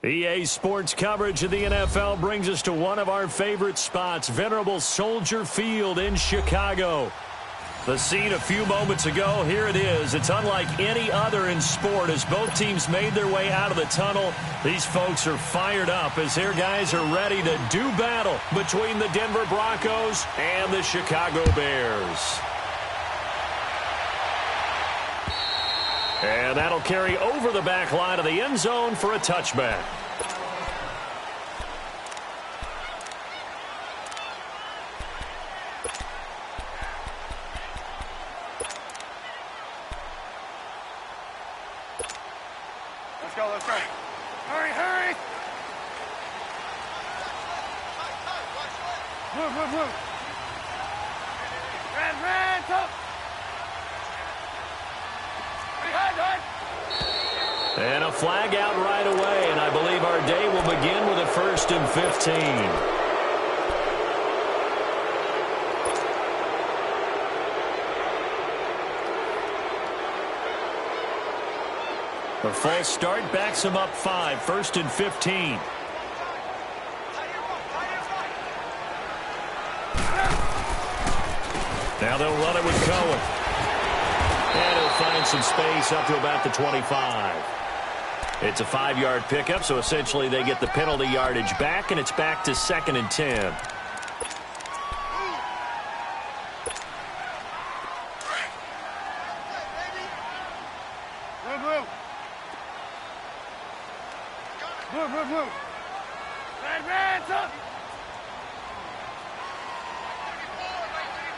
EA Sports coverage of the NFL brings us to one of our favorite spots, venerable Soldier Field in Chicago. The scene a few moments ago, here it is. It's unlike any other in sport as both teams made their way out of the tunnel. These folks are fired up as their guys are ready to do battle between the Denver Broncos and the Chicago Bears. And that'll carry over the back line of the end zone for a touchback. Let's go, let's go. Hurry, hurry! Move, move, move. Ran, top. And a flag out right away, and I believe our day will begin with a 1st and 15. The false start backs him up 5, 1st and 15. Now they'll run it with Cohen. And he'll find some space up to about the 25. It's a 5-yard pickup, so essentially they get the penalty yardage back, and it's back to 2nd and 10. Move. Ran, top.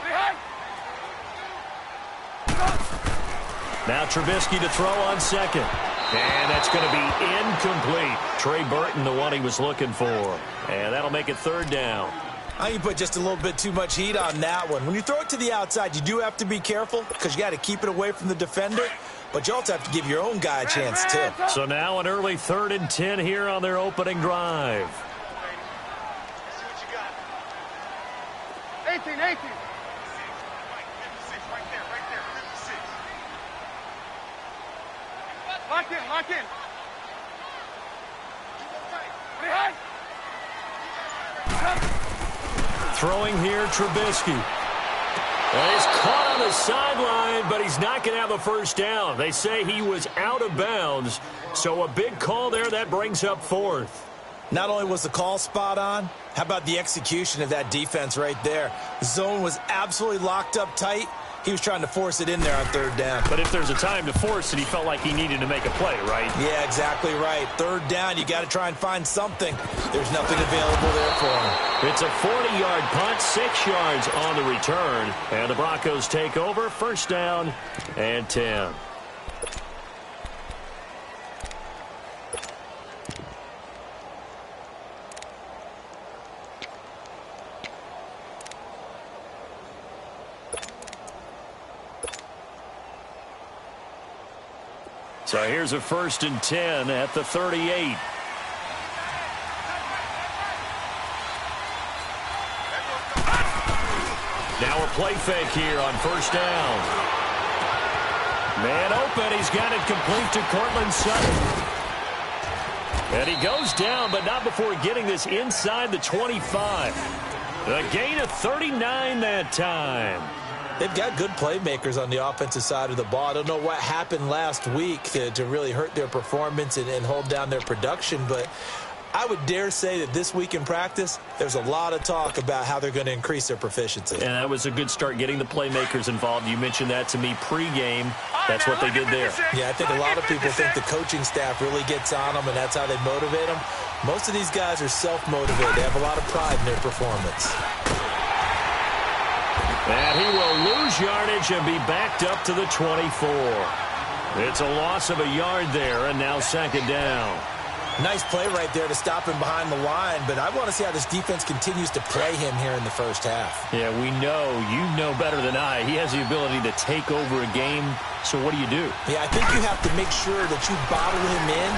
Behind. Now Trubisky to throw on 2nd. And that's going to be incomplete. Trey Burton, the one he was looking for. And that'll make it 3rd down. I think you put just a little bit too much heat on that one. When you throw it to the outside, you do have to be careful because you got to keep it away from the defender. But you also have to give your own guy a chance, too. So now an early 3rd and 10 here on their opening drive. 18. Lock in. Behind. Throwing here, Trubisky. Well, he's caught on the sideline, but he's not going to have a 1st down. They say he was out of bounds, so a big call there. That brings up 4th. Not only was the call spot on, how about the execution of that defense right there? The zone was absolutely locked up tight. He was trying to force it in there on 3rd down. But if there's a time to force it, he felt like he needed to make a play, right? Yeah, exactly right. 3rd down, you got to try and find something. There's nothing available there for him. It's a 40-yard punt, 6 yards on the return. And the Broncos take over, 1st down and 10. So here's a 1st and 10 at the 38. Now a play fake here on 1st down. Man open. He's got it complete to Cortland Sutton. And he goes down, but not before getting this inside the 25. A gain of 39 that time. They've got good playmakers on the offensive side of the ball. I don't know what happened last week to really hurt their performance and hold down their production, but I would dare say that this week in practice, there's a lot of talk about how they're going to increase their proficiency. And that was a good start getting the playmakers involved. You mentioned that to me pregame. That's what they did there. Yeah, I think a lot of people think the coaching staff really gets on them, and that's how they motivate them. Most of these guys are self-motivated. They have a lot of pride in their performance. And he will lose yardage and be backed up to the 24. It's a loss of a yard there, and now 2nd down. Nice play right there to stop him behind the line, but I want to see how this defense continues to play him here in the 1st half. Yeah, we know. You know better than I. He has the ability to take over a game, so what do you do? Yeah, I think you have to make sure that you bottle him in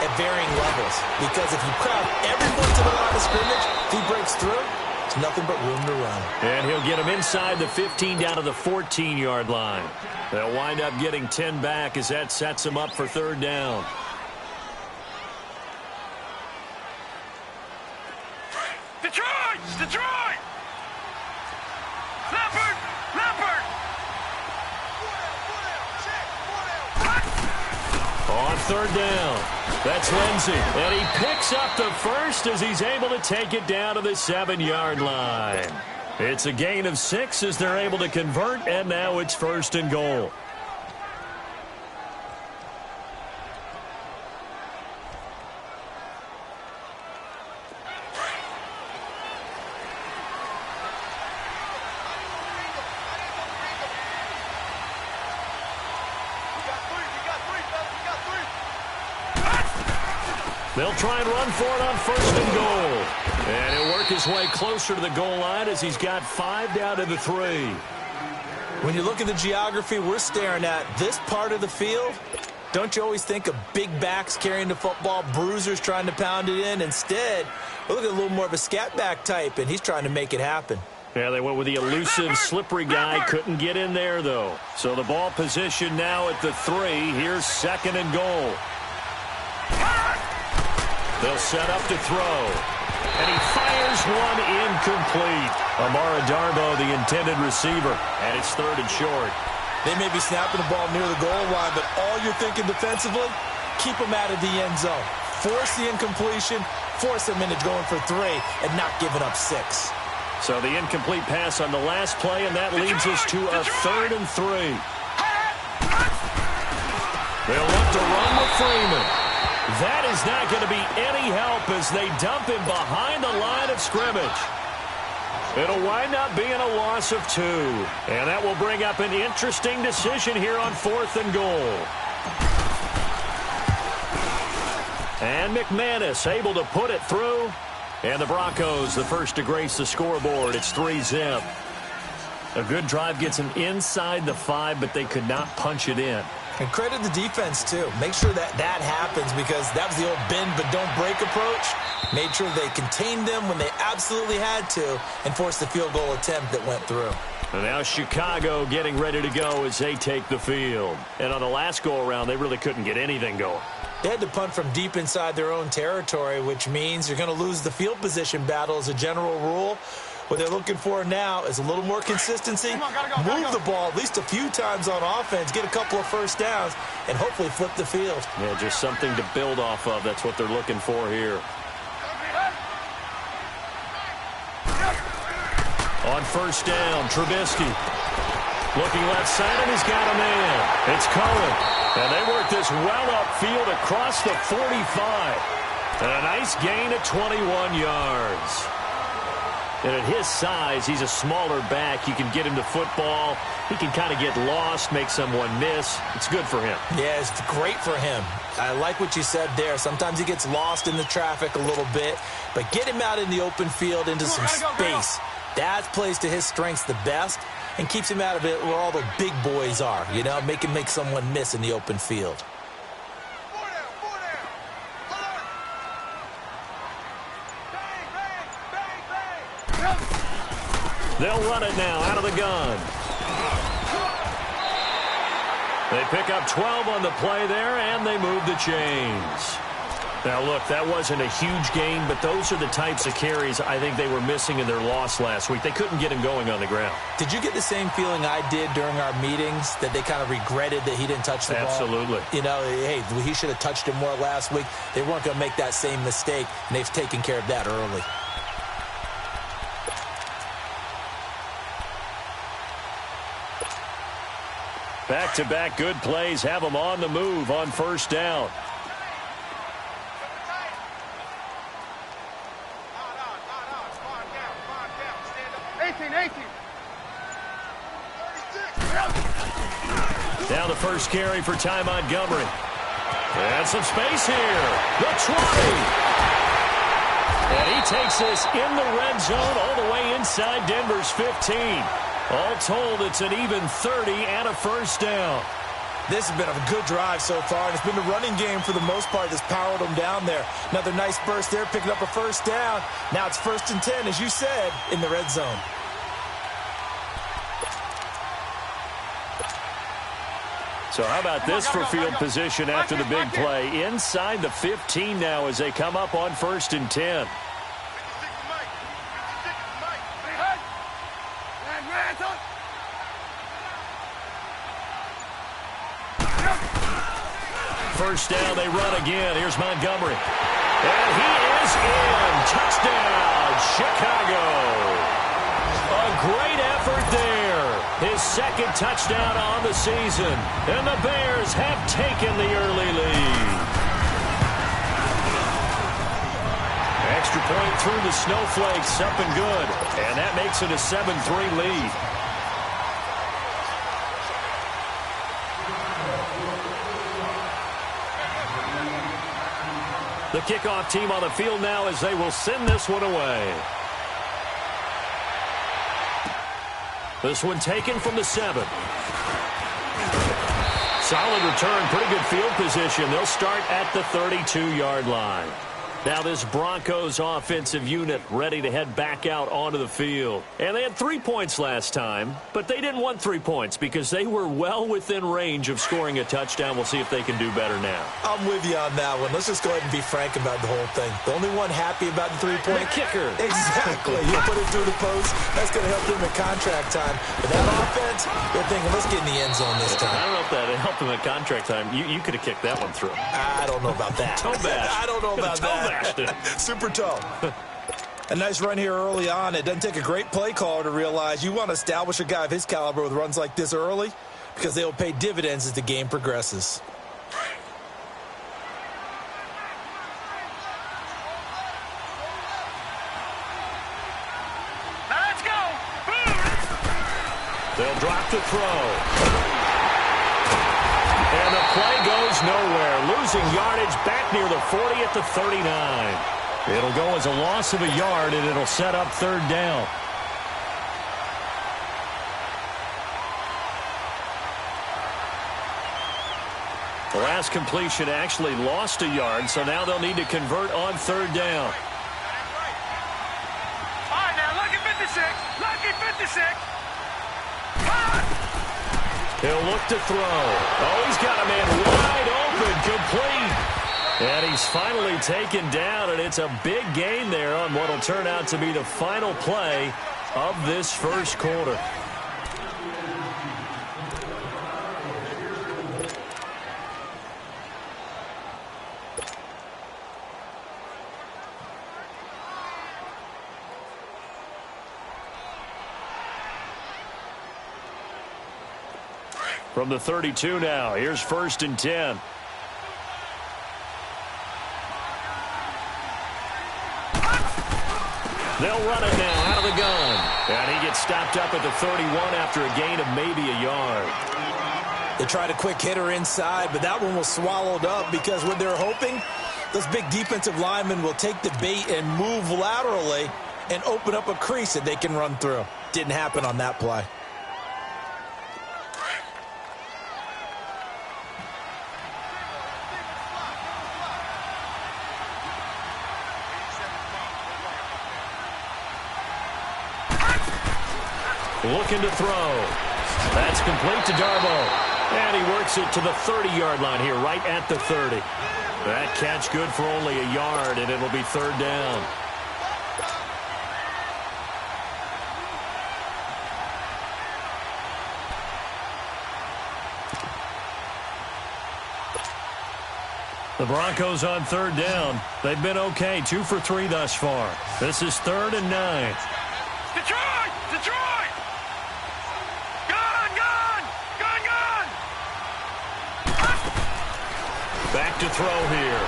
at varying levels, because if you crowd everyone to the line of scrimmage, if he breaks through, it's nothing but room to run. And he'll get him inside the 15 down to the 14-yard line. They'll wind up getting 10 back as that sets him up for 3rd down. Detroit! Leopard! Leopard! On third down, that's Lindsey. And he picks up the first as he's able to take it down to the 7-yard line. It's a gain of 6 as they're able to convert, and now it's 1st and goal. They'll try and run for it on 1st and goal. And he'll work his way closer to the goal line as he's got 5 down to the 3. When you look at the geography we're staring at, this part of the field, don't you always think of big backs carrying the football, bruisers trying to pound it in? Instead, we look at a little more of a scat back type, and he's trying to make it happen. Yeah, they went with the elusive, slippery guy. Couldn't get in there, though. So the ball position now at the 3. Here's 2nd and goal. They'll set up to throw. And he fires one incomplete. Amara Darbo, the intended receiver. And it's 3rd and short. They may be snapping the ball near the goal line, but all you're thinking defensively, keep them out of the end zone. Force the incompletion, force them into going for 3, and not giving up 6. So the incomplete pass on the last play, and that leads us to a 3rd and 3. They'll look to run with Freeman. That is not going to be any help as they dump him behind the line of scrimmage. It'll wind up being a loss of 2. And that will bring up an interesting decision here on 4th and goal. And McManus able to put it through. And the Broncos, the first to grace the scoreboard. It's 3-zip. A good drive gets them inside the 5, but they could not punch it in. And credit the defense, too. Make sure that happens because that was the old bend but don't break approach. Made sure they contained them when they absolutely had to and forced the field goal attempt that went through. And now Chicago getting ready to go as they take the field. And on the last go-around, they really couldn't get anything going. They had to punt from deep inside their own territory, which means you're going to lose the field position battle as a general rule. What they're looking for now is a little more consistency, move the ball at least a few times on offense, get a couple of first downs, and hopefully flip the field. Yeah, just something to build off of. That's what they're looking for here. On 1st down, Trubisky. Looking left side, and he's got a man. It's Cohen. And they work this well upfield across the 45. And a nice gain at 21 yards. And at his size, he's a smaller back. You can get him the football. He can kind of get lost, make someone miss. It's good for him. Yeah, it's great for him. I like what you said there. Sometimes he gets lost in the traffic a little bit. But get him out in the open field into some space. That plays to his strengths the best and keeps him out of it where all the big boys are. You know, make him make someone miss in the open field. They'll run it now out of the gun. They pick up 12 on the play there, and they move the chains. Now, look, that wasn't a huge gain, but those are the types of carries I think they were missing in their loss last week. They couldn't get him going on the ground. Did you get the same feeling I did during our meetings, that they kind of regretted that he didn't touch the ball? Absolutely. You know, hey, he should have touched it more last week. They weren't going to make that same mistake, and they've taken care of that early. Back-to-back good plays have them on the move on 1st down. Now the first carry for Ty Montgomery. And some space here. The 20. And he takes this in the red zone all the way inside Denver's 15. All told, it's an even 30 and a first down. This has been a good drive so far, and it's been the running game for the most part that's powered them down there. Another nice burst there, picking up a first down. Now it's 1st and 10, as you said, in the red zone. So how about this for field position after the big play? Inside the 15 now as they come up on 1st and 10. first down. They run again. Here's Montgomery. And he is in. Touchdown, Chicago. A great effort there. His second touchdown on the season. And the Bears have taken the early lead. Extra point through the snowflakes. Up and good. And that makes it a 7-3 lead. The kickoff team on the field now as they will send this one away. This one taken from the 7. Solid return, pretty good field position. They'll start at the 32-yard line. Now this Broncos offensive unit ready to head back out onto the field. And they had 3 points last time, but they didn't want 3 points because they were well within range of scoring a touchdown. We'll see if they can do better now. I'm with you on that one. Let's just go ahead and be frank about the whole thing. The only one happy about the 3-point kicker. Exactly. You put it through the post. That's going to help them in contract time. But that offense, they're thinking, let's get in the end zone this time. I don't know if that helped them in contract time. You could have kicked that one through. I don't know about that. Toe bash. I don't know about that. Super toe. A nice run here early on. It doesn't take a great play caller to realize you want to establish a guy of his caliber with runs like this early because they will pay dividends as the game progresses. Now let's go. They'll drop the throw. And the play goes nowhere. Losing yardage back near the 40 at the 39. It'll go as a loss of a yard, and it'll set up third down. The last completion actually lost a yard, so now they'll need to convert on third down. All right, now, lucky 56. Lucky 56. He'll look to throw. Oh, he's got a man wide open, complete. And he's finally taken down, and it's a big gain there on what will turn out to be the final play of this first quarter. From the 32 now, here's 1st and 10. They'll run it now out of the gun. And he gets stopped up at the 31 after a gain of maybe a yard. They tried a quick hitter inside, but that one was swallowed up because what they're hoping, those big defensive linemen will take the bait and move laterally and open up a crease that they can run through. Didn't happen on that play. Looking to throw. That's complete to Darboh. And he works it to the 30-yard line here, right at the 30. That catch good for only a yard, and it'll be third down. The Broncos on third down. They've been okay, 2 for 3 thus far. This is 3rd and 9. Detroit! Detroit! Gun! Gun! Gun! Gun! Back to throw here.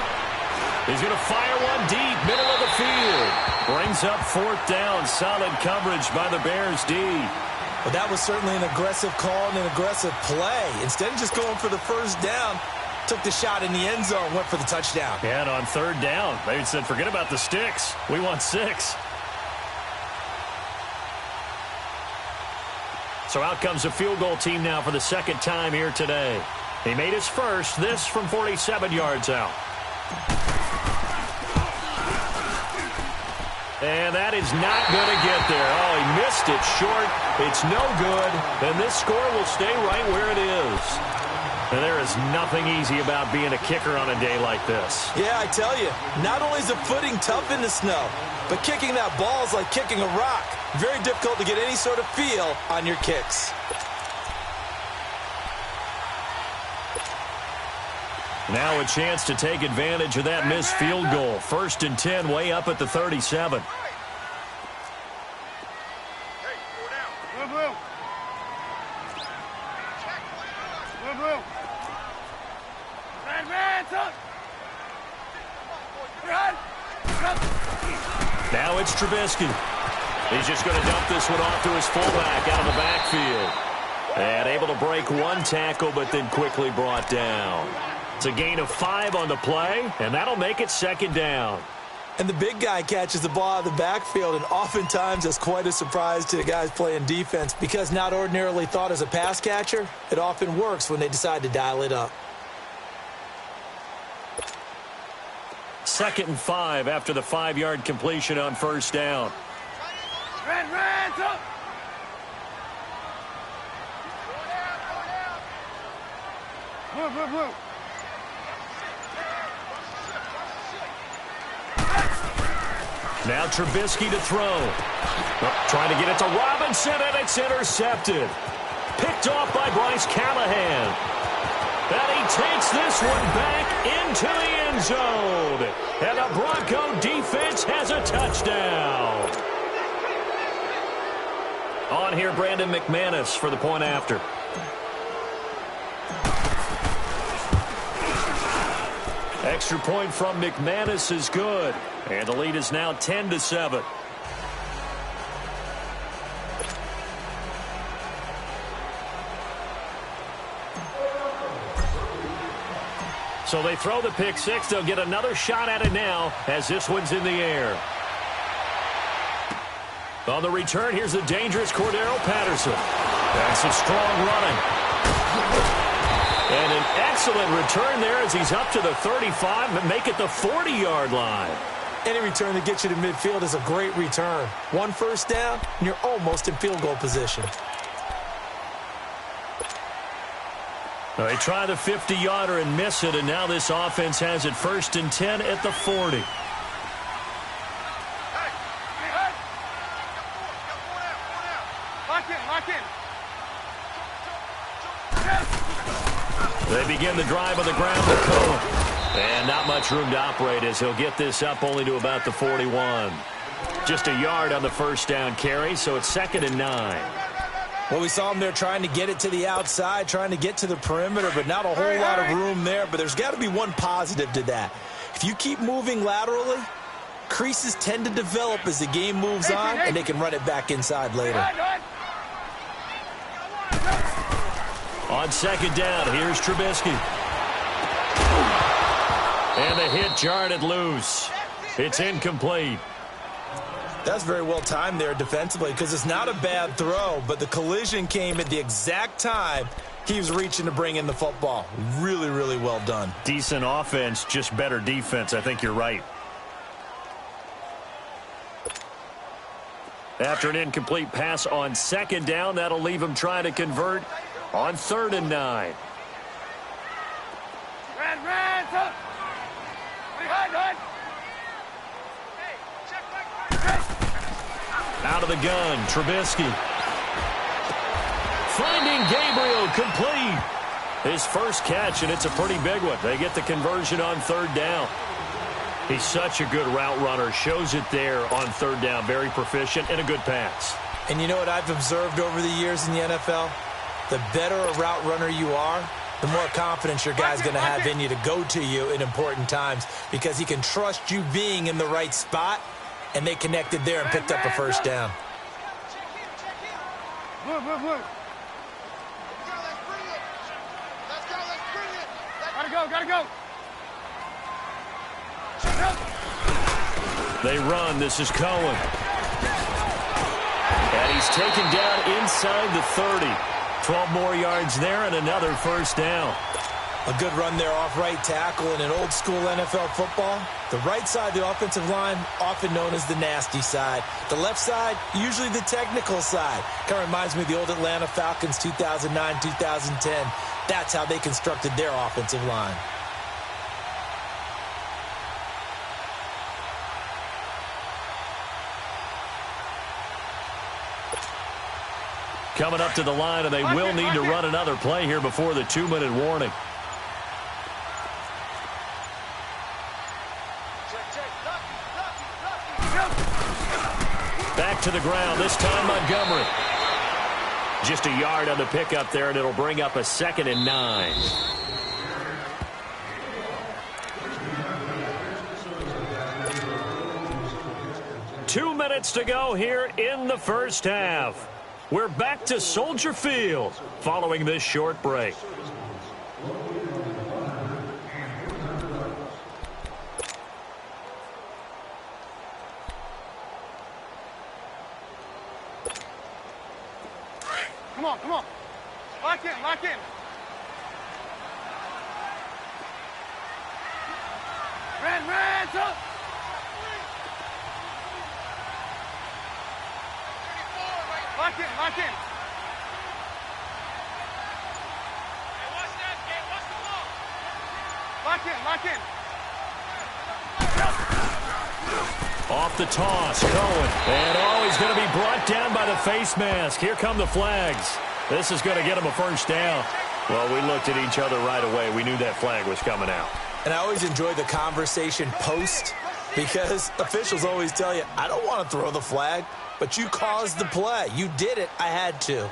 He's going to fire one deep, middle of the field. Brings up 4th down. Solid coverage by the Bears D. Well, that was certainly an aggressive call and an aggressive play. Instead of just going for the first down, took the shot in the end zone, went for the touchdown. And on third down, they said, forget about the sticks. We want 6. So out comes a field goal team now for the second time here today. He made his first, this from 47 yards out. And that is not going to get there. Oh, he missed it short. It's no good. And this score will stay right where it is. And there is nothing easy about being a kicker on a day like this. Yeah, I tell you, not only is the footing tough in the snow, but kicking that ball is like kicking a rock. Very difficult to get any sort of feel on your kicks. Now a chance to take advantage of that missed field goal. 1st and 10, way up at the 37. Now it's Trubisky. He's just going to dump this one off to his fullback out of the backfield. And able to break one tackle, but then quickly brought down. It's a gain of 5 on the play, and that'll make it 2nd down. And the big guy catches the ball out of the backfield, and oftentimes that's quite a surprise to the guys playing defense because not ordinarily thought as a pass catcher, it often works when they decide to dial it up. 2nd and 5 after the 5-yard completion on 1st down. Now Trubisky to throw. Trying to get it to Robinson, and it's intercepted. Picked off by Bryce Callahan. And he takes this one back into the end zone. And the Bronco defense has a touchdown. On here, Brandon McManus for the point after. Extra point from McManus is good. And the lead is now 10-7. So they throw the pick six. They'll get another shot at it now as this one's in the air. On the return, here's the dangerous Cordero Patterson. That's some strong running. And an excellent return there as he's up to the 35 and make it the 40-yard line. Any return that gets you to midfield is a great return. 1 first down, and you're almost in field goal position. They try the 50-yarder and miss it, and now this offense has it 1st and 10 at the 40. They begin the drive on the ground with Cohen. And not much room to operate as he'll get this up only to about the 41. Just a yard on the 1st down carry, so it's 2nd and 9. Well, we saw him there trying to get it to the outside, trying to get to the perimeter, but not a whole lot of room there. But there's got to be one positive to that. If you keep moving laterally, creases tend to develop as the game moves on, and they can run it back inside later. On 2nd down, here's Trubisky. And the hit jarred it loose. It's incomplete. That's very well timed there defensively because it's not a bad throw, but the collision came at the exact time he was reaching to bring in the football. Really, really well done. Decent offense, just better defense. I think you're right. After an incomplete pass on 2nd down, that'll leave him trying to convert on 3rd and 9. Out of the gun, Trubisky. Finding Gabriel, complete. His first catch, and it's a pretty big one. They get the conversion on 3rd down. He's such a good route runner. Shows it there on 3rd down. Very proficient and a good pass. And you know what I've observed over the years in the NFL? The better a route runner you are, the more confidence your guy's going to have in you to go to you in important times because he can trust you being in the right spot, and they connected there and picked up a 1st down. Gotta go. They run. This is Cohen. And he's taken down inside the 30. 12 more yards there and another 1st down. A good run there off right tackle in an old-school NFL football. The right side of the offensive line, often known as the nasty side. The left side, usually the technical side. Kind of reminds me of the old Atlanta Falcons 2009, 2010. That's how they constructed their offensive line. Coming up to the line, and they will need to run another play here before the 2-minute warning. Back to the ground, this time Montgomery. Just a yard on the pickup there, and it'll bring up a 2nd and 9. Two minutes to go here in the first half. We're back to Soldier Field following this short break. Come on, come on. Lock in, lock in. Ran, up. Lock in, lock in. Hey, watch that, kid. Watch the ball. Lock in. Off the toss, Cohen. And he's going to be brought down by the face mask. Here come the flags. This is going to get him a first down. Well, we looked at each other right away. We knew that flag was coming out. And I always enjoy the conversation post because officials always tell you, I don't want to throw the flag, but you caused the play. You did it. I had to.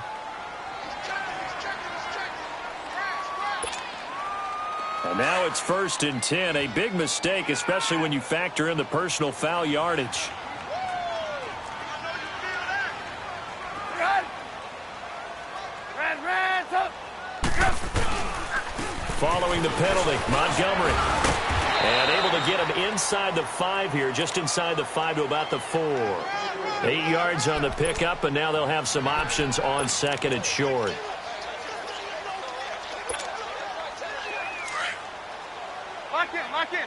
And now it's 1st and 10. A big mistake, especially when you factor in the personal foul yardage. Following the penalty, Montgomery. And able to get him inside the 5 here, just inside the 5 to about the 4. 8 yards on the pickup, and now they'll have some options on 2nd and short. Lock in.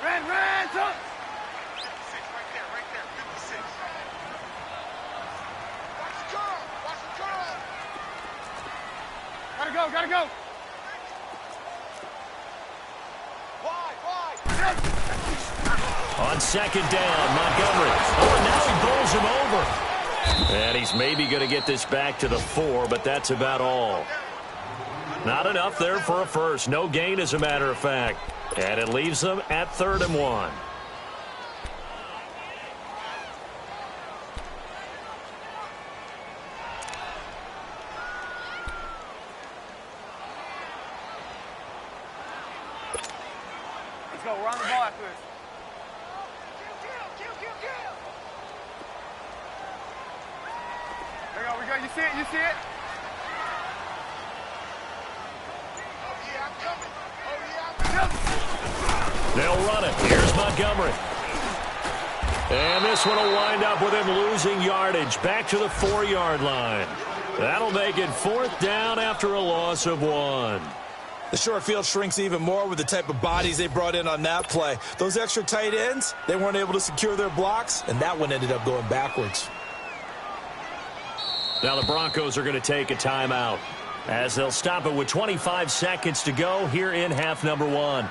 Ran, up. 56, right there, 56. Watch the curl. Gotta go. Wide. On 2nd down, Montgomery. Oh, and now he bowls him over. And he's maybe going to get this back to the 4, but that's about all. Not enough there for a first. No gain, as a matter of fact. And it leaves them at 3rd and 1. Let's go. We're on the ball after this. There we go. You see it? They'll run it. Here's Montgomery. And this one will wind up with him losing yardage. Back to the 4-yard line. That'll make it 4th down after a loss of 1. The short field shrinks even more with the type of bodies they brought in on that play. Those extra tight ends, they weren't able to secure their blocks, and that one ended up going backwards. Now the Broncos are going to take a timeout as they'll stop it with 25 seconds to go here in half number 1.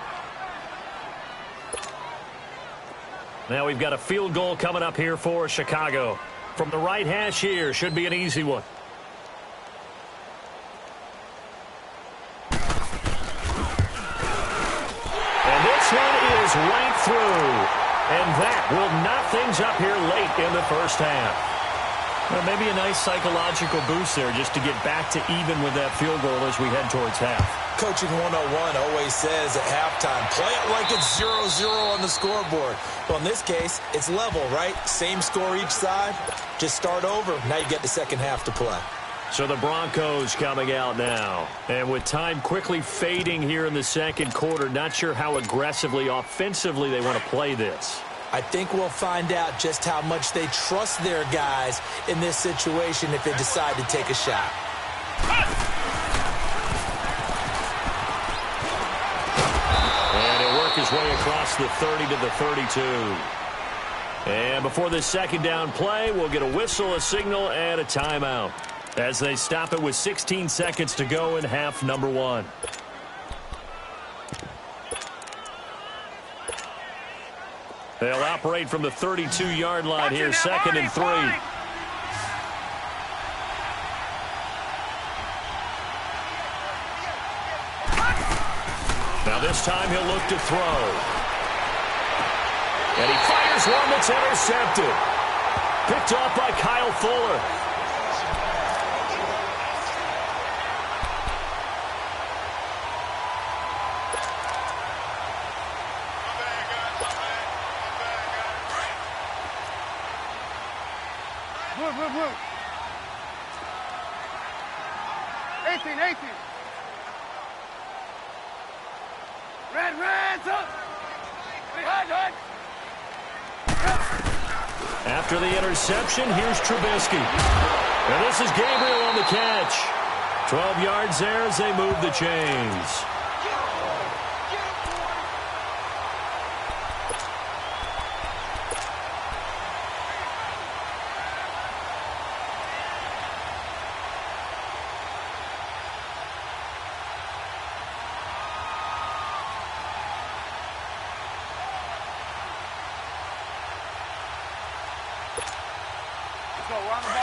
Now we've got a field goal coming up here for Chicago. From the right hash here, should be an easy one. And this one is right through. And that will knock things up here late in the first half. Well, maybe a nice psychological boost there just to get back to even with that field goal as we head towards half. Coaching 101 always says at halftime, play it like it's 0-0 on the scoreboard. Well, in this case, it's level, right? Same score each side. Just start over. Now you get the second half to play. So the Broncos coming out now. And with time quickly fading here in the second quarter, not sure how aggressively, offensively they want to play this. I think we'll find out just how much they trust their guys in this situation if they decide to take a shot. And he'll work his way across the 30 to the 32. And before this second down play, we'll get a whistle, a signal, and a timeout as they stop it with 16 seconds to go in half number 1. They'll operate from the 32-yard line here, 2nd and 3. Now this time he'll look to throw. And he fires one that's intercepted. Picked off by Kyle Fuller. Blue. 18. Red, up. Hide. After the interception, here's Trubisky. And this is Gabriel on the catch. 12 yards there as they move the chains.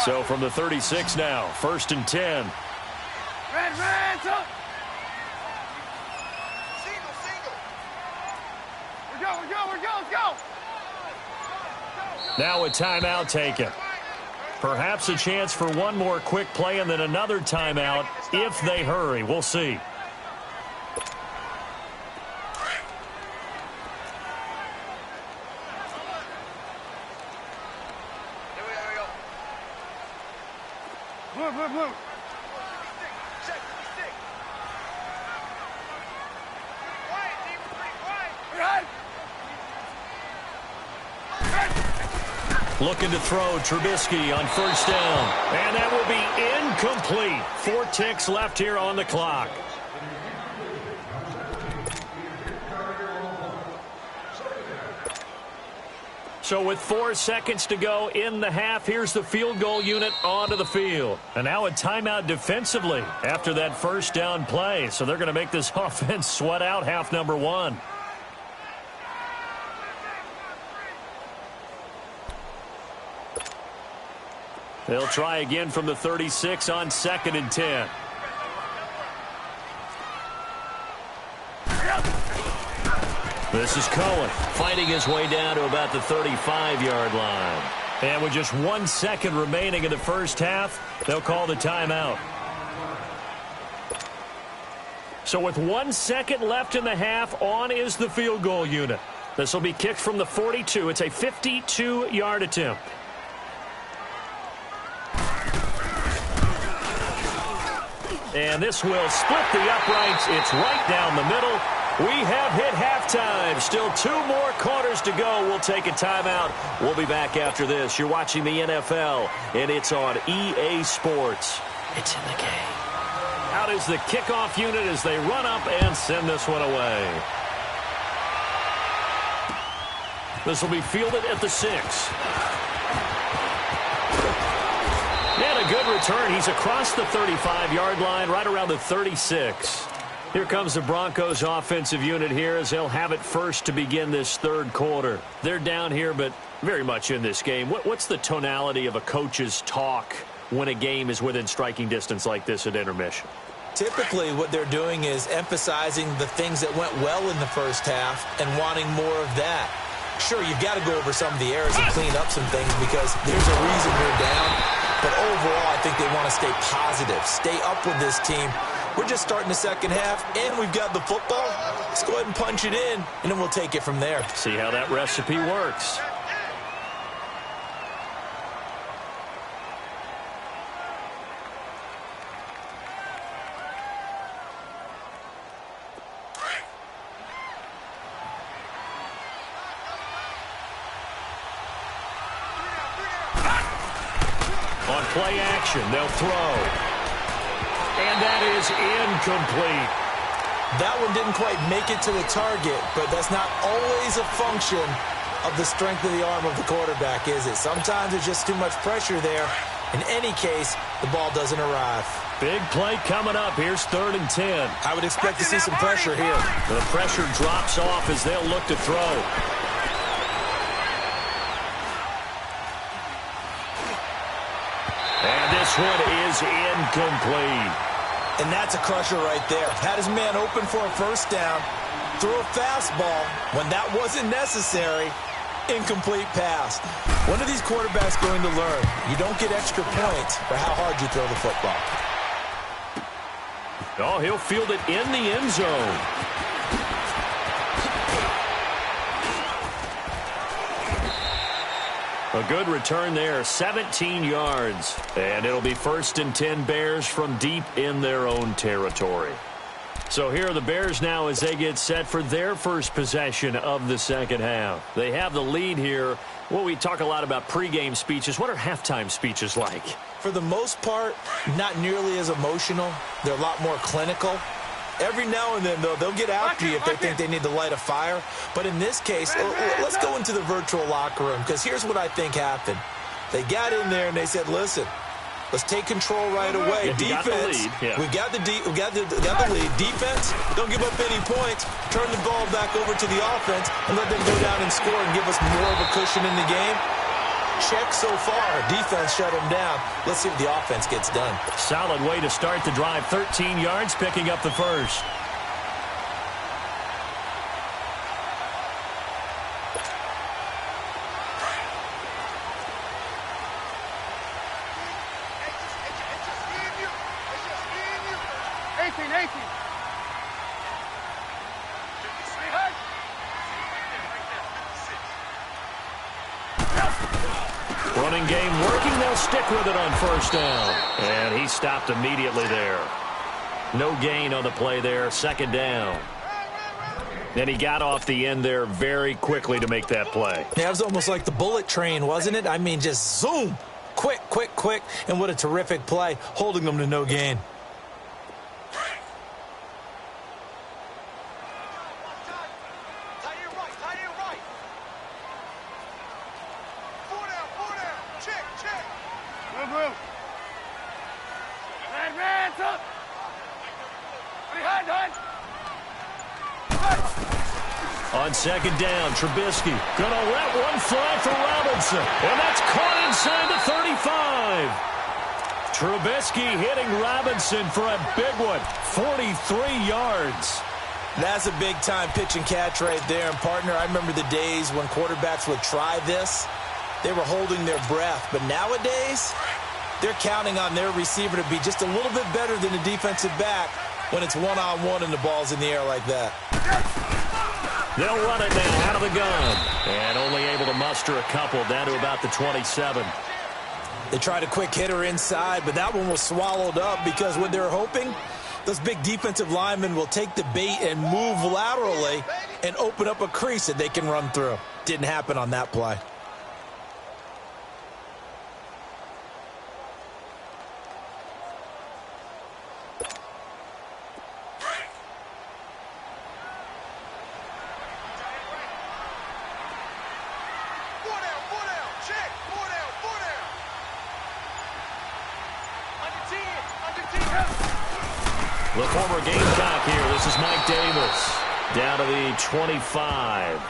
So from the 36 now, 1st and 10. Red, up. Single. We go, let's go. Now a timeout taken. Perhaps a chance for one more quick play and then another timeout if they hurry. We'll see. Blue. Looking to throw Trubisky on 1st down. And that will be incomplete. 4 ticks left here on the clock. So with 4 seconds to go in the half, here's the field goal unit onto the field. And now a timeout defensively after that 1st down play. So they're going to make this offense sweat out half number 1. They'll try again from the 36 on 2nd and 10. This is Cohen fighting his way down to about the 35-yard line. And with just 1 second remaining in the first half, they'll call the timeout. So with 1 second left in the half, on is the field goal unit. This will be kicked from the 42. It's a 52-yard attempt. And this will split the uprights. It's right down the middle. We have hit halftime. Still 2 more quarters to go. We'll take a timeout. We'll be back after this. You're watching the NFL, and it's on EA Sports. It's in the game. Out is the kickoff unit as they run up and send this one away. This will be fielded at the 6. And a good return. He's across the 35-yard line, right around the 36. Here comes the Broncos offensive unit here as they'll have it first to begin this 3rd quarter. They're down here, but very much in this game. What's the tonality of a coach's talk when a game is within striking distance like this at intermission? Typically, what they're doing is emphasizing the things that went well in the first half and wanting more of that. Sure, you've got to go over some of the errors and clean up some things because there's a reason you're down. But overall, I think they want to stay positive, stay up with this team. We're just starting the second half, and we've got the football. Let's go ahead and punch it in, and then we'll take it from there. See how that recipe works. On play action, they'll throw. And that is incomplete. That one didn't quite make it to the target, but that's not always a function of the strength of the arm of the quarterback, is it? Sometimes there's just too much pressure there. In any case, the ball doesn't arrive. Big play coming up. Here's 3rd and 10. I would expect to see some pressure here. The pressure drops off as they'll look to throw. And this one is incomplete. And that's a crusher right there. Had his man open for a first down, threw a fastball when that wasn't necessary. Incomplete pass. When are these quarterbacks going to learn? You don't get extra points for how hard you throw the football. Oh, he'll field it in the end zone. A good return there, 17 yards. And it'll be 1st and 10 Bears from deep in their own territory. So here are the Bears now as they get set for their first possession of the second half. They have the lead here. Well, we talk a lot about pregame speeches. What are halftime speeches like? For the most part, not nearly as emotional. They're a lot more clinical. Every now and then, though, they'll get after you if they think they need to light a fire. But in this case, let's go into the virtual locker room, because here's what I think happened. They got in there and they said, listen, let's take control right away. Yeah, Defense, we've got the lead. Defense, don't give up any points. Turn the ball back over to the offense and let them go down and score and give us more of a cushion in the game. Check so far. Defense shut them down. Let's see what the offense gets done. Solid way to start the drive. 13 yards, picking up the first. Running game working. They'll stick with it on first down. And he stopped immediately there. No gain on the play there. Second down. And he got off the end there very quickly to make that play. Yeah, it was almost like the bullet train, wasn't it? I mean, just zoom. Quick, quick, quick. And what a terrific play, holding them to no gain. On second down, Trubisky going to let one fly for Robinson. And that's caught inside the 35. Trubisky hitting Robinson for a big one. 43 yards. That's a big-time pitch and catch right there. And, partner, I remember the days when quarterbacks would try this. They were holding their breath. But nowadays, they're counting on their receiver to be just a little bit better than the defensive back when it's one-on-one and the ball's in the air like that. They'll run it now out of the gun. And only able to muster a couple down to about the 27. They tried a quick hitter inside, but that one was swallowed up because what they're hoping, those big defensive linemen will take the bait and move laterally and open up a crease that they can run through. Didn't happen on that play. The former Gamecock here. This is Mike Davis. Down to the 25.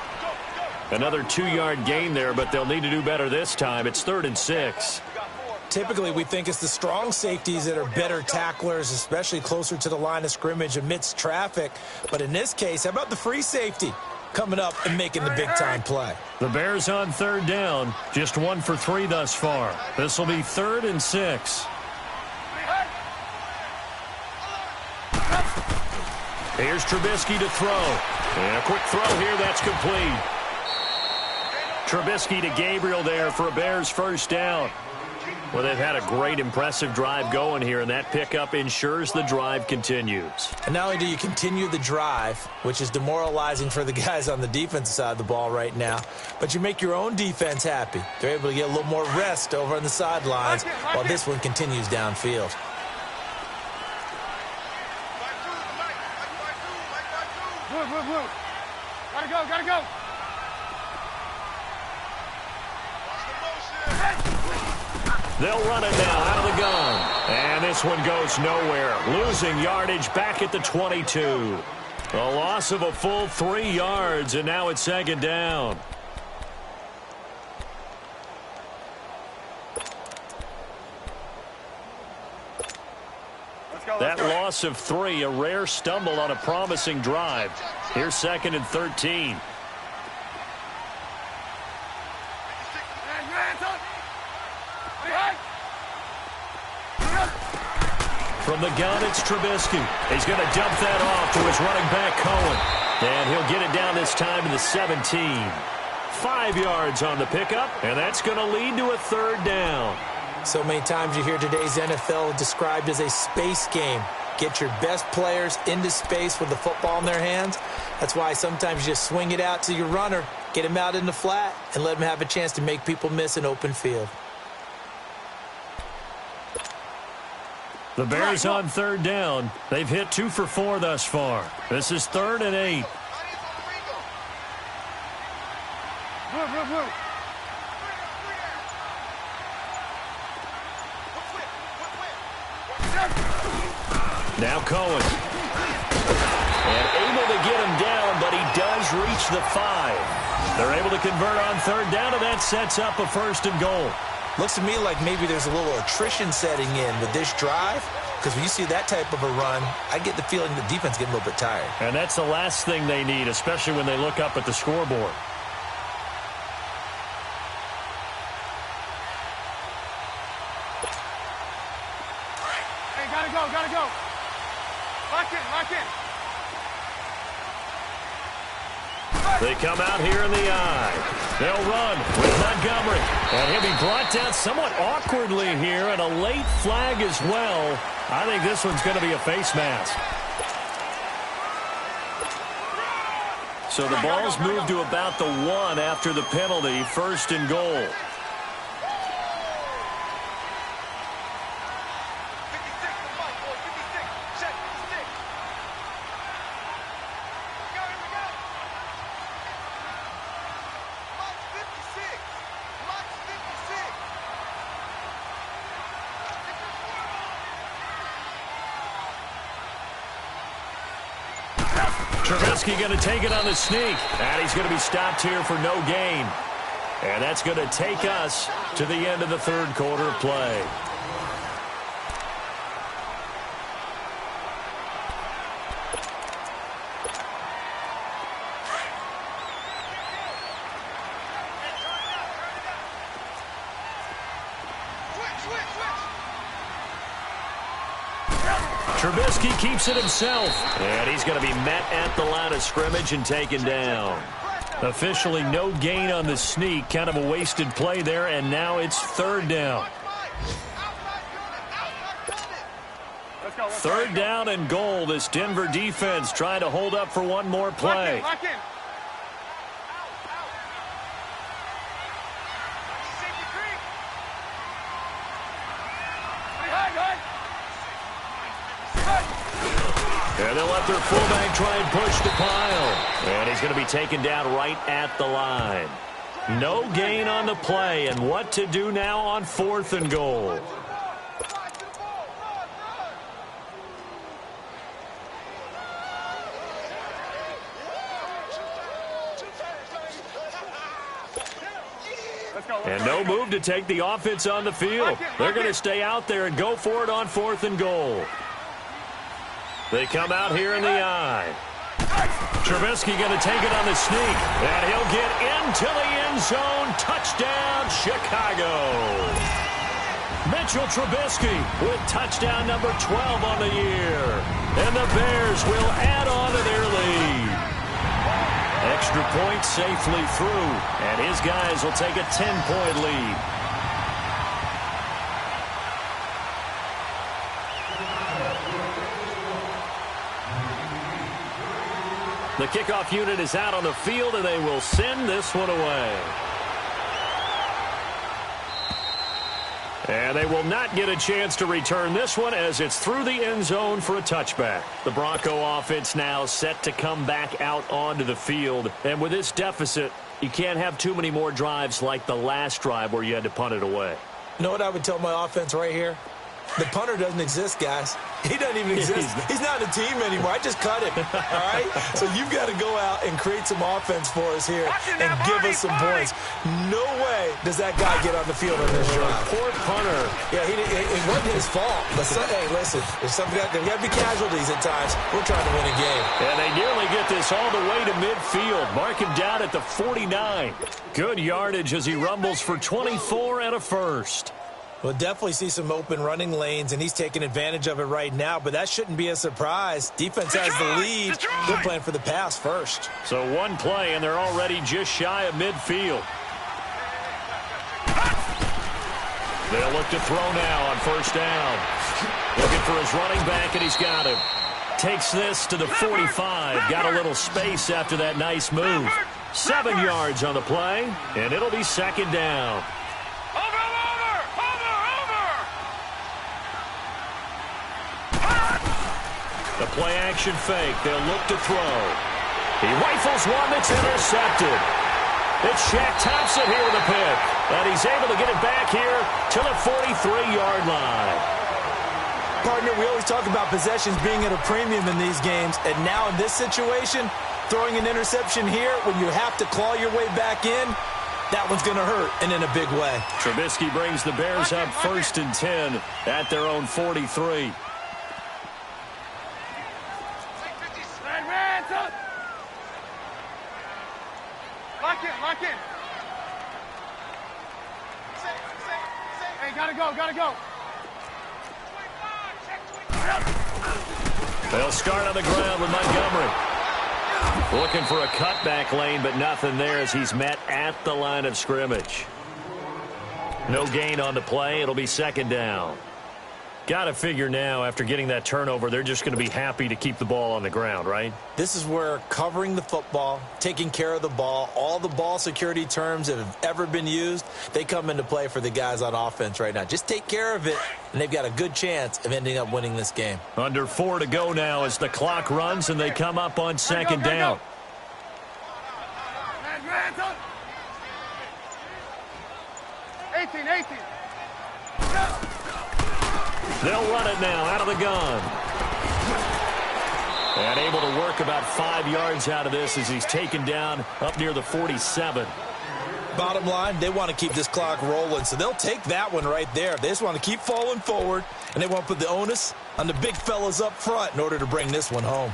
Another 2-yard gain there, but they'll need to do better this time. It's 3rd and 6. Typically, we think it's the strong safeties that are better tacklers, especially closer to the line of scrimmage amidst traffic. But in this case, how about the free safety coming up and making the big-time play? The Bears on 3rd down. Just 1 for 3 thus far. This will be 3rd and 6. Here's Trubisky to throw. And a quick throw here. That's complete. Trubisky to Gabriel there for a Bears first down. Well, they've had a great, impressive drive going here, and that pickup ensures the drive continues. And not only do you continue the drive, which is demoralizing for the guys on the defensive side of the ball right now, but you make your own defense happy. They're able to get a little more rest over on the sidelines while this one continues downfield. Gotta go. They'll run it now out of the gun. And this one goes nowhere. Losing yardage back at the 22. A loss of a full 3 yards, and now it's 2nd down. Let's go. That loss of 3, a rare stumble on a promising drive. Here's 2nd and 13. From the gun, it's Trubisky. He's going to dump that off to his running back, Cohen. And he'll get it down this time to the 17. 5 yards on the pickup, and that's going to lead to a 3rd down. So many times you hear today's NFL described as a space game. Get your best players into space with the football in their hands. That's why sometimes you just swing it out to your runner, get him out in the flat, and let him have a chance to make people miss an open field. The Bears on 3rd down. They've hit 2 for 4 thus far. This is 3rd and 8. Now Cohen. And able to get him down, but he does reach the 5. They're able to convert on 3rd down, and that sets up a 1st and goal. Looks to me like maybe there's a little attrition setting in with this drive, because when you see that type of a run, I get the feeling the defense getting a little bit tired. And that's the last thing they need, especially when they look up at the scoreboard. Hey, gotta go, gotta go. Lock in, lock in. They come out here in the eye. They'll run with Montgomery. And he'll be brought down somewhat awkwardly here, and a late flag as well. I think this one's going to be a face mask. So the ball's moved to about the 1 after the penalty, 1st and goal. Trubisky going to take it on the sneak. And he's going to be stopped here for no gain. And that's going to take us to the end of the 3rd quarter play. Trubisky keeps it himself, and he's going to be met at the line of scrimmage and taken down. Officially no gain on the sneak, kind of a wasted play there, and now it's 3rd down. 3rd down and goal. This Denver defense trying to hold up for one more play. Lock in. And they'll let their fullback try and push the pile. And he's going to be taken down right at the line. No gain on the play, and what to do now on 4th and goal. And no move to take the offense on the field. They're going to stay out there and go for it on 4th and goal. They come out here in the eye. Trubisky going to take it on the sneak. And he'll get into the end zone. Touchdown, Chicago. Mitchell Trubisky with touchdown number 12 on the year. And the Bears will add on to their lead. Extra point safely through. And his guys will take a 10-point lead. The kickoff unit is out on the field, and they will send this one away. And they will not get a chance to return this one as it's through the end zone for a touchback. The Bronco offense now set to come back out onto the field. And with this deficit, you can't have too many more drives like the last drive where you had to punt it away. You know what I would tell my offense right here? The punter doesn't exist, guys. He doesn't even exist. He's not in the team anymore. I just cut him, all right? So you've got to go out and create some offense for us here and give us some points. No way does that guy get on the field on this drive. Poor punter. Yeah, it wasn't his fault. But hey, listen, there's there got to be casualties at times. We're trying to win a game. And they nearly get this all the way to midfield. Mark him down at the 49. Good yardage as he rumbles for 24 and a first. We'll definitely see some open running lanes, and he's taking advantage of it right now, but that shouldn't be a surprise. Defense has the lead. They're playing for the pass first. So one play, and they're already just shy of midfield. They'll look to throw now on first down. Looking for his running back, and he's got him. Takes this to the 45. Got a little space after that nice move. 7 yards on the play, and it'll be second down. The play-action fake. They'll look to throw. He rifles one that's intercepted. It's Shaq Thompson here with a pick. And he's able to get it back here to the 43-yard line. Partner, we always talk about possessions being at a premium in these games. And now in this situation, throwing an interception here when you have to claw your way back in, that one's going to hurt, and in a big way. Trubisky brings the Bears up 1st and 10 at their own 43. Lock in. Hey, gotta go. They'll start on the ground with Montgomery. Looking for a cutback lane, but nothing there as he's met at the line of scrimmage. No gain on the play. It'll be second down. Got to figure now, after getting that turnover, they're just going to be happy to keep the ball on the ground, right? This is where covering the football, taking care of the ball, all the ball security terms that have ever been used, they come into play for the guys on offense right now. Just take care of it, and they've got a good chance of ending up winning this game. Under 4 to go now as the clock runs, and they come up on second down. 18. They'll run it now out of the gun. And able to work about 5 yards out of this as he's taken down up near the 47. Bottom line, they want to keep this clock rolling, so they'll take that one right there. They just want to keep falling forward, and they want to put the onus on the big fellas up front in order to bring this one home.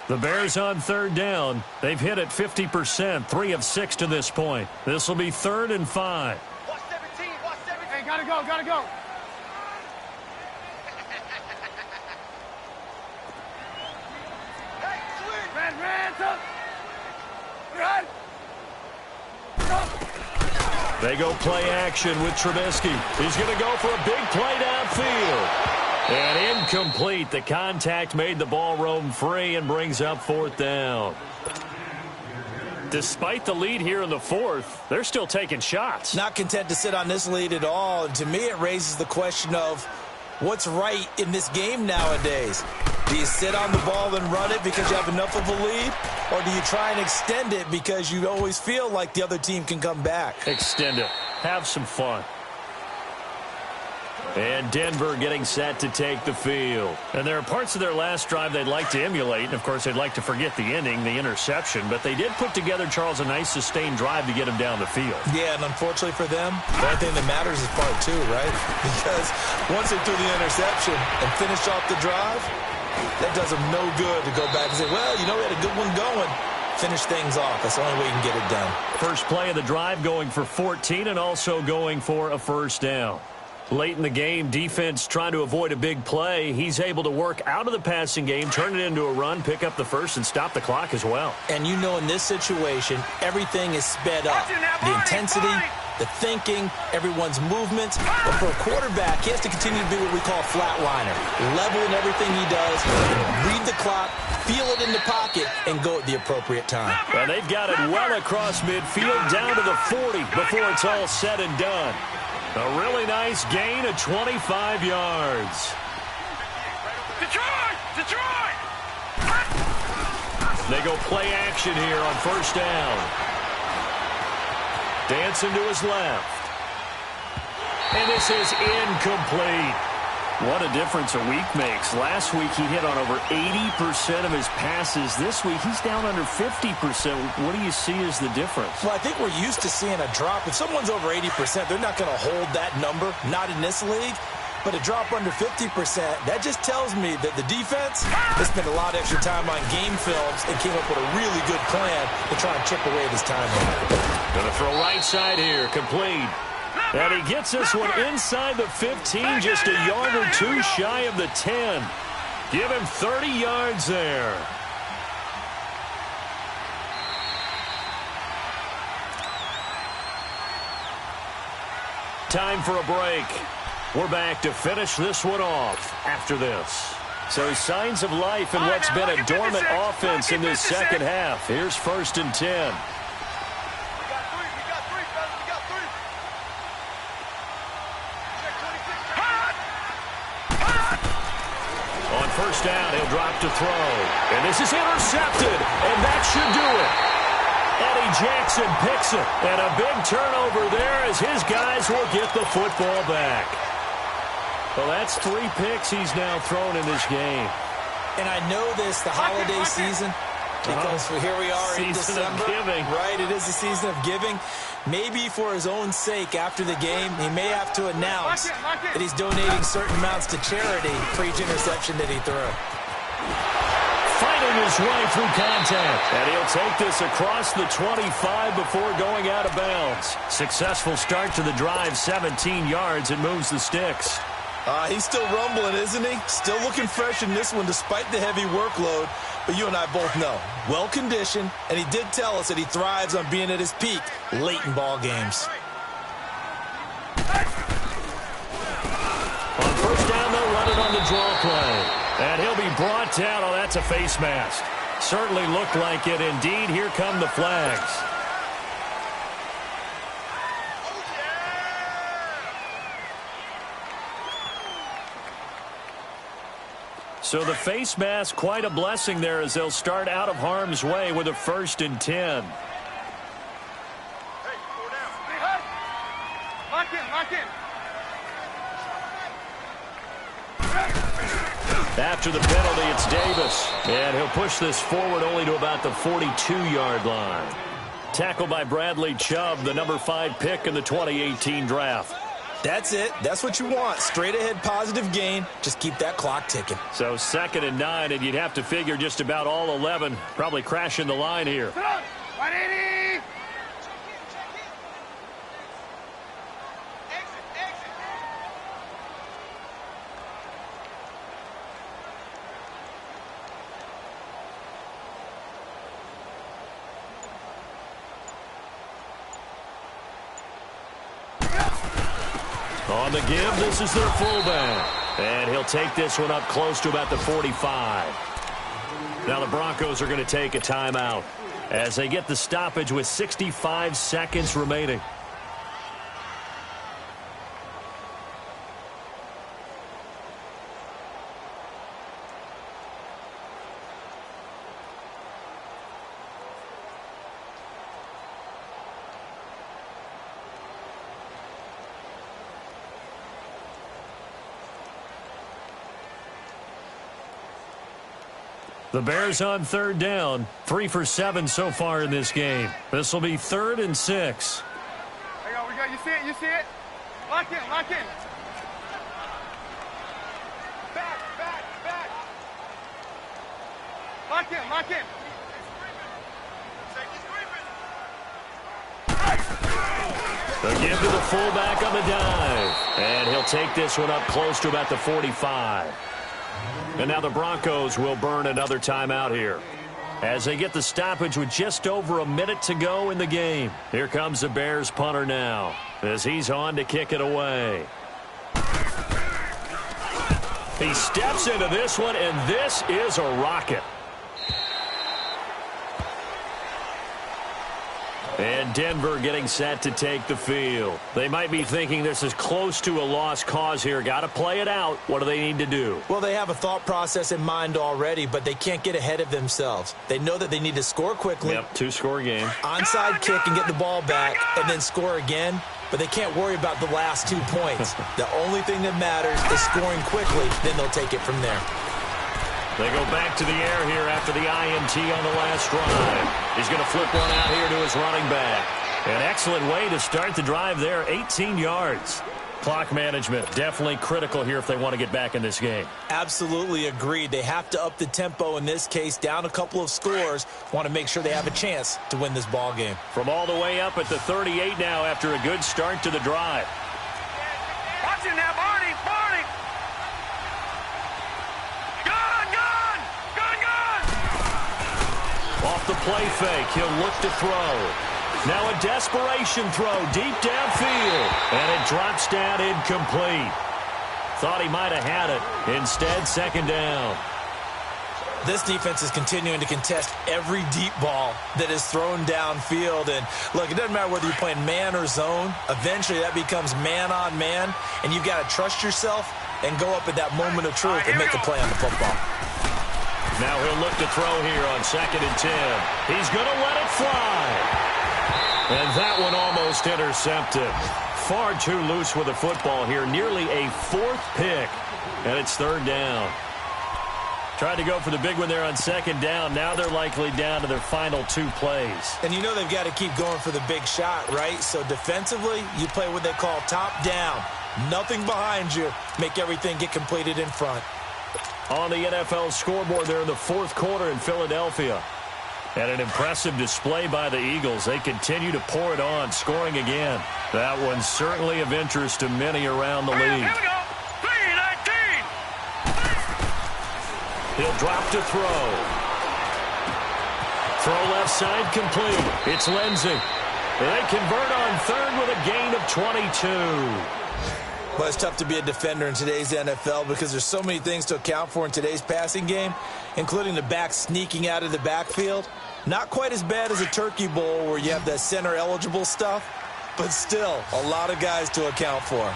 The Bears on third down. They've hit it 50%, 3 of 6 to this point. This will be 3rd and 5. Hey, gotta go. They go play action with Trubisky. He's going to go for a big play downfield. And incomplete. The contact made the ball roam free and brings up 4th down. Despite the lead here in the 4th, they're still taking shots. Not content to sit on this lead at all. And to me, it raises the question of what's right in this game nowadays. Do you sit on the ball and run it because you have enough of a lead? Or do you try and extend it because you always feel like the other team can come back? Extend it. Have some fun. And Denver getting set to take the field. And there are parts of their last drive they'd like to emulate. And, of course, they'd like to forget the ending, the interception. But they did put together, Charles, a nice sustained drive to get him down the field. Yeah, and unfortunately for them, the only thing that matters is part 2, right? Because once they threw the interception and finished off the drive, that does them no good to go back and say, well, you know, we had a good one going. Finish things off. That's the only way you can get it done. First play of the drive going for 14 and also going for a first down. Late in the game, defense trying to avoid a big play. He's able to work out of the passing game, turn it into a run, pick up the first, and stop the clock as well. And you know in this situation, everything is sped up. The intensity, the thinking, everyone's movements. But for a quarterback, he has to continue to be what we call a flatliner. Level in everything he does, read the clock, feel it in the pocket, and go at the appropriate time. And they've got it well across midfield, down to the 40 before it's all said and done. A really nice gain of 25 yards. Detroit! They go play action here on first down. Dancing to his left. And this is incomplete. What a difference a week makes. Last week he hit on over 80% of his passes. This week he's down under 50%. What do you see as the difference? Well, I think we're used to seeing a drop. If someone's over 80%, they're not going to hold that number, not in this league. But a drop under 50%, that just tells me that the defense has spent a lot of extra time on game films and came up with a really good plan to try and chip away this time. Going to throw right side here, complete. And he gets this one inside the 15, just a yard or two shy of the 10. Give him 30 yards there. Time for a break. We're back to finish this one off after this. So signs of life in what's been a dormant offense in this second half. Here's 1st and 10. First down, he'll drop to throw. And this is intercepted, and that should do it. Eddie Jackson picks it, and a big turnover there as his guys will get the football back. Well, that's 3 picks he's now thrown in this game. And I know this, the holiday season, because here we are in December. Season of giving. Right, it is the season of giving. Maybe for his own sake after the game, he may have to announce that he's donating certain amounts to charity for each interception that he threw. Fighting his way through contact. And he'll take this across the 25 before going out of bounds. Successful start to the drive, 17 yards, and moves the sticks. He's still rumbling, isn't he? Still looking fresh in this one despite the heavy workload. But you and I both know, well-conditioned, and he did tell us that he thrives on being at his peak late in ball games. On first down, they'll run it on the draw play. And he'll be brought down. Oh, that's a face mask. Certainly looked like it. Indeed, here come the flags. So the face mask, quite a blessing there as they'll start out of harm's way with a 1st and 10. Hey, 4 down. Lock in. After the penalty, it's Davis. And he'll push this forward only to about the 42-yard line. Tackled by Bradley Chubb, the number 5 pick in the 2018 draft. That's it. That's what you want. Straight ahead positive gain. Just keep that clock ticking. So 2nd and 9, and you'd have to figure just about all 11 probably crashing the line here. 180. Exit. On the give, this is their fullback. And he'll take this one up close to about the 45. Now the Broncos are going to take a timeout as they get the stoppage with 65 seconds remaining. The Bears on 3rd down. 3 for 7 so far in this game. This will be 3rd and 6. Hang on, we got you see it? Lock in. Back. Lock in. The give to the fullback on the dive. And he'll take this one up close to about the 45. And now the Broncos will burn another timeout here as they get the stoppage with just over a minute to go in the game. Here comes the Bears punter now as he's on to kick it away. He steps into this one, and this is a rocket. And Denver getting set to take the field. They might be thinking this is close to a lost cause here. Got to play it out. What do they need to do? Well, they have a thought process in mind already, but they can't get ahead of themselves. They know that they need to score quickly. Yep, two-score game. Onside kick and get the ball back and then score again. But they can't worry about the last 2 points. The only thing that matters is scoring quickly. Then they'll take it from there. They go back to the air here after the INT on the last drive. He's going to flip one out here to his running back. An excellent way to start the drive there, 18 yards. Clock management definitely critical here if they want to get back in this game. Absolutely agreed. They have to up the tempo in this case, down a couple of scores. Want to make sure they have a chance to win this ball game. From all the way up at the 38 now after a good start to the drive. Watch him now, Barney! Off the play fake, he'll look to throw. Now a desperation throw deep downfield, and it drops down incomplete. Thought he might have had it. Instead, second down. This defense is continuing to contest every deep ball that is thrown downfield. And, look, it doesn't matter whether you're playing man or zone. Eventually, that becomes man-on-man, and you've got to trust yourself and go up at that moment of truth and make a play on the football. Now he'll look to throw here on 2nd and 10. He's going to let it fly. And that one almost intercepted. Far too loose with the football here. Nearly a 4th pick. And it's 3rd down. Tried to go for the big one there on 2nd down. Now they're likely down to their final 2 plays. And you know they've got to keep going for the big shot, right? So defensively, you play what they call top down. Nothing behind you. Make everything get completed in front. On the NFL scoreboard there in the 4th quarter in Philadelphia. And an impressive display by the Eagles. They continue to pour it on, scoring again. That one's certainly of interest to many around the league. Here we go. 3-19. He'll drop to throw. Throw left side complete. It's Lindsey. They convert on 3rd with a gain of 22. Well, it's tough to be a defender in today's NFL because there's so many things to account for in today's passing game, including the back sneaking out of the backfield. Not quite as bad as a turkey bowl where you have that center-eligible stuff, but still a lot of guys to account for.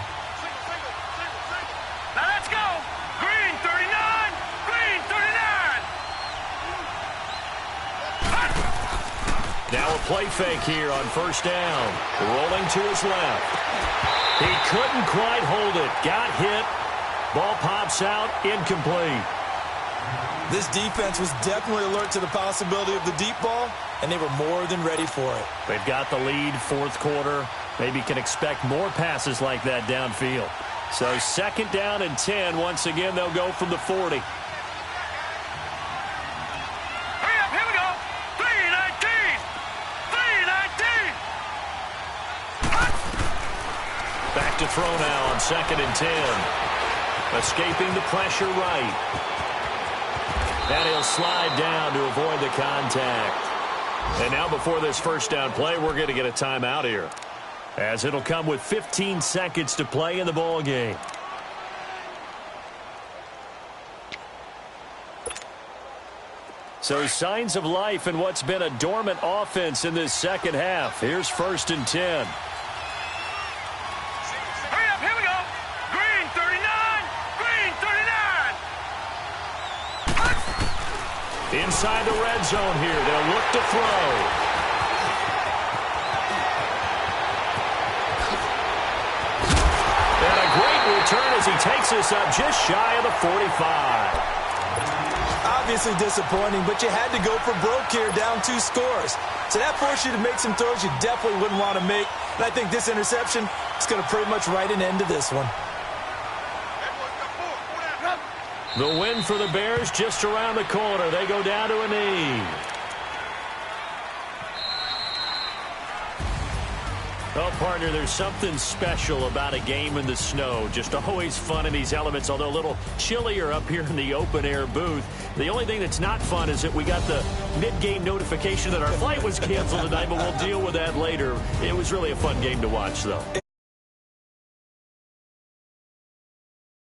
Now let's go. Green 39. Green 39. Now a play fake here on 1st down. Rolling to his left. He couldn't quite hold it. Got hit. Ball pops out. Incomplete. This defense was definitely alert to the possibility of the deep ball, and they were more than ready for it. They've got the lead, 4th quarter. Maybe can expect more passes like that downfield. So 2nd down and 10. Once again, they'll go from the 40. Hurry up. Here we go. 3-19. 3-19. Back to throw now on 2nd and 10. Escaping the pressure right. And he'll slide down to avoid the contact. And now before this 1st down play, we're going to get a timeout here, as it'll come with 15 seconds to play in the ball game. So signs of life in what's been a dormant offense in this 2nd half. Here's 1st and 10. Inside the red zone here. They'll look to throw. And a great return as he takes us up just shy of the 45. Obviously disappointing, but you had to go for broke here, down 2 scores. So that forced you to make some throws you definitely wouldn't want to make. And I think this interception is going to pretty much write an end to this one. The win for the Bears just around the corner. They go down to a knee. Well, partner, there's something special about a game in the snow. Just always fun in these elements, although a little chillier up here in the open-air booth. The only thing that's not fun is that we got the mid-game notification that our flight was canceled tonight, but we'll deal with that later. It was really a fun game to watch, though.